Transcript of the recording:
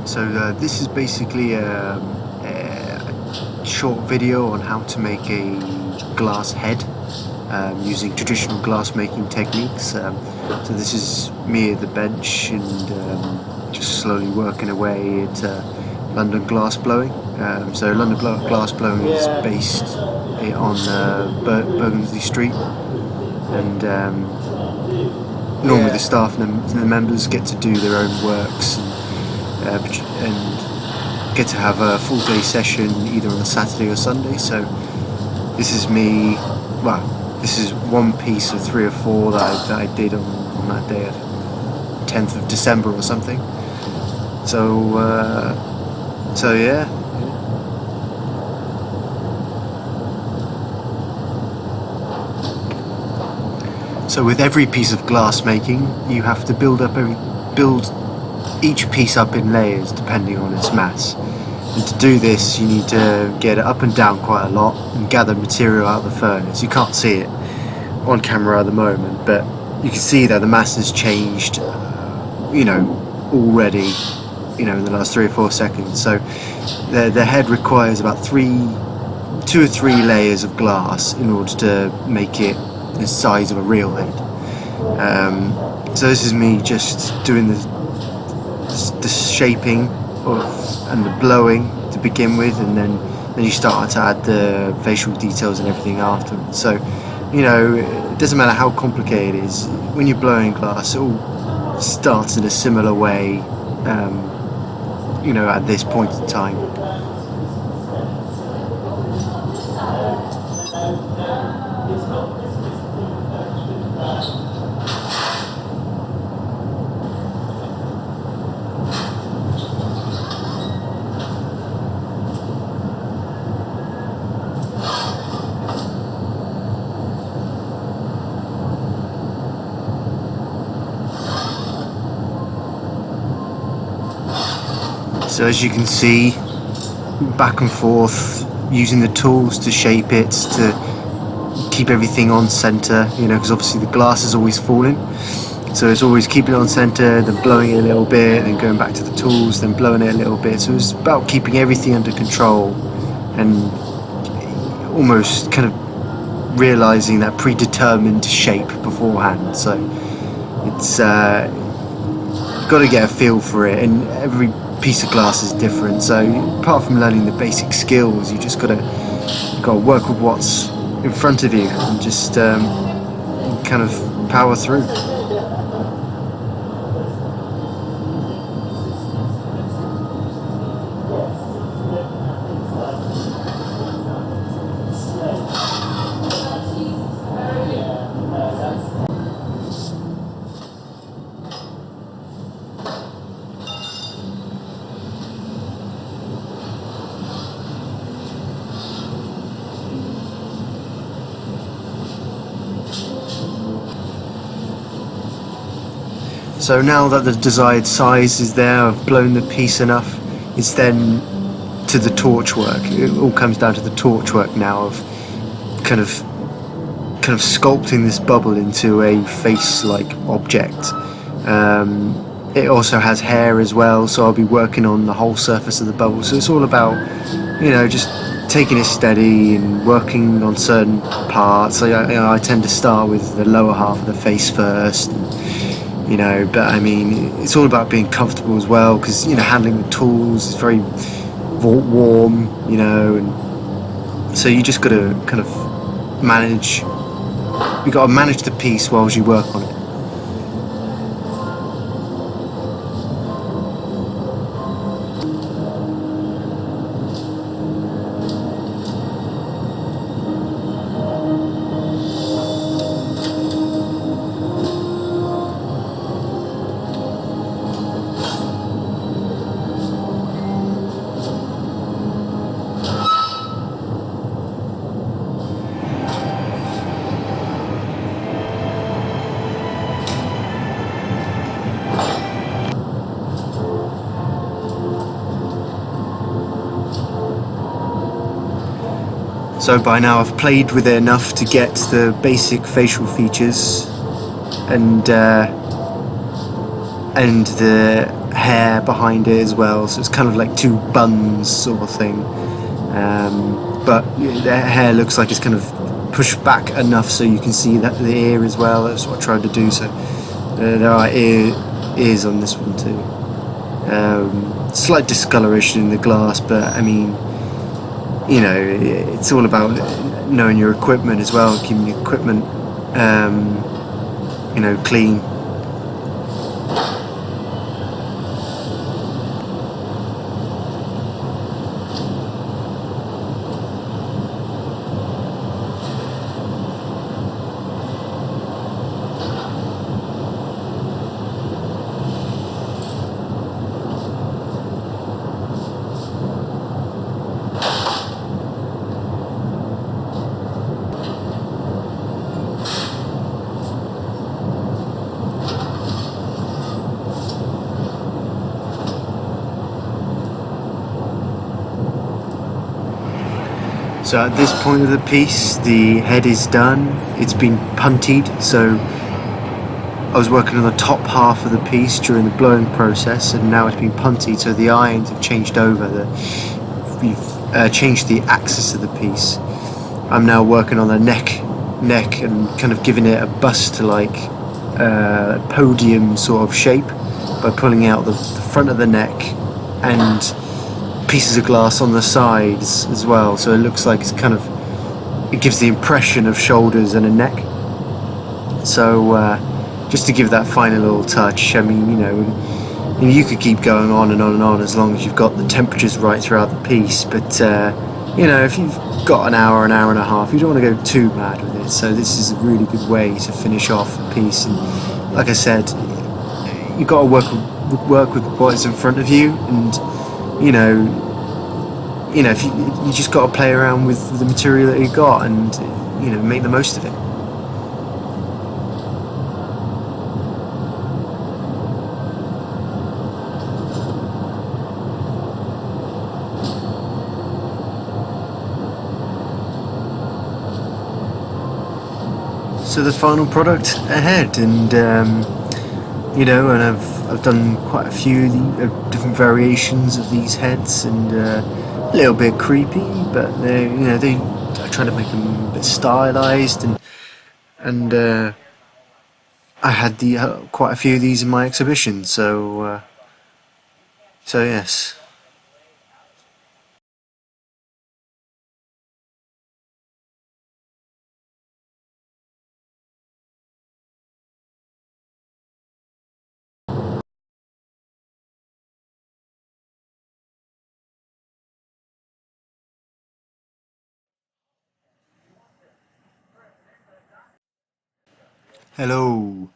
So this is basically a short video on how to make a glass head using traditional glass making techniques. So this is me at the bench and just slowly working away at London glass blowing. So London glass blowing is based on Bermondsey Street, and normally the staff and the members get to do their own works and get to have a full day session either on a Saturday or Sunday. So this is me, well, this is one piece of 3 or 4 that I did on that day, 10th of December or something. So yeah. So with every piece of glass making, you have to build each piece up in layers depending on its mass. And to do this, you need to get it up and down quite a lot and gather material out of the furnace. You can't see it on camera at the moment, but you can see that the mass has changed, already, in the last 3 or 4 seconds. So the head requires about 2 or 3 layers of glass in order to make it the size of a real head. So this is me just doing the shaping and the blowing to begin with, and then you start to add the facial details and everything afterwards. So it doesn't matter how complicated it is. When you're blowing glass, it all starts in a similar way, at this point in time. So as you can see, back and forth, using the tools to shape it, to keep everything on center, because obviously the glass is always falling. So it's always keeping it on center, then blowing it a little bit, then going back to the tools, then blowing it a little bit. So it's about keeping everything under control and almost kind of realizing that predetermined shape beforehand. So it's you've got to get a feel for it, and every piece of glass is different. So apart from learning the basic skills, you just got to work with what's in front of you and just kind of power through. So now that the desired size is there, I've blown the piece enough, it's then to the torch work. It all comes down to the torch work now of kind of sculpting this bubble into a face-like object. It also has hair as well, so I'll be working on the whole surface of the bubble. So it's all about, just taking it steady and working on certain parts. So, I tend to start with the lower half of the face first. But I mean, it's all about being comfortable as well, because handling the tools is very warm, and so you just got to kind of manage. You got to manage the piece whilst you work on it. So by now I've played with it enough to get the basic facial features and the hair behind it as well, so it's kind of like two buns sort of thing. But the hair looks like it's kind of pushed back enough so you can see that the ear as well. That's what I tried to do. So there are ears on this one too. Slight discoloration in the glass, but I mean, you know, it's all about knowing your equipment as well, keeping your equipment, you know, clean. So at this point of the piece, the head is done. It's been punted, so I was working on the top half of the piece during the blowing process, and now it's been punted, so the irons have changed over. We've changed the axis of the piece. I'm now working on the neck, and kind of giving it a bust-like podium sort of shape by pulling out the front of the neck and pieces of glass on the sides as well, so it looks like it's kind of, it gives the impression of shoulders and a neck. So just to give that final little touch. I mean, you know, you could keep going on and on and on as long as you've got the temperatures right throughout the piece, but you know, if you've got an hour and a half, you don't want to go too mad with it. So this is a really good way to finish off a piece. And like I said, you've got to work with what's in front of you, and you know, if you just got to play around with the material that you got, and you know, make the most of it. So the final product ahead, and you know, and I've done quite a few different variations of these heads, and a little bit creepy, but I try to make them a bit stylized, and I had quite a few of these in my exhibition, so yes. Hello.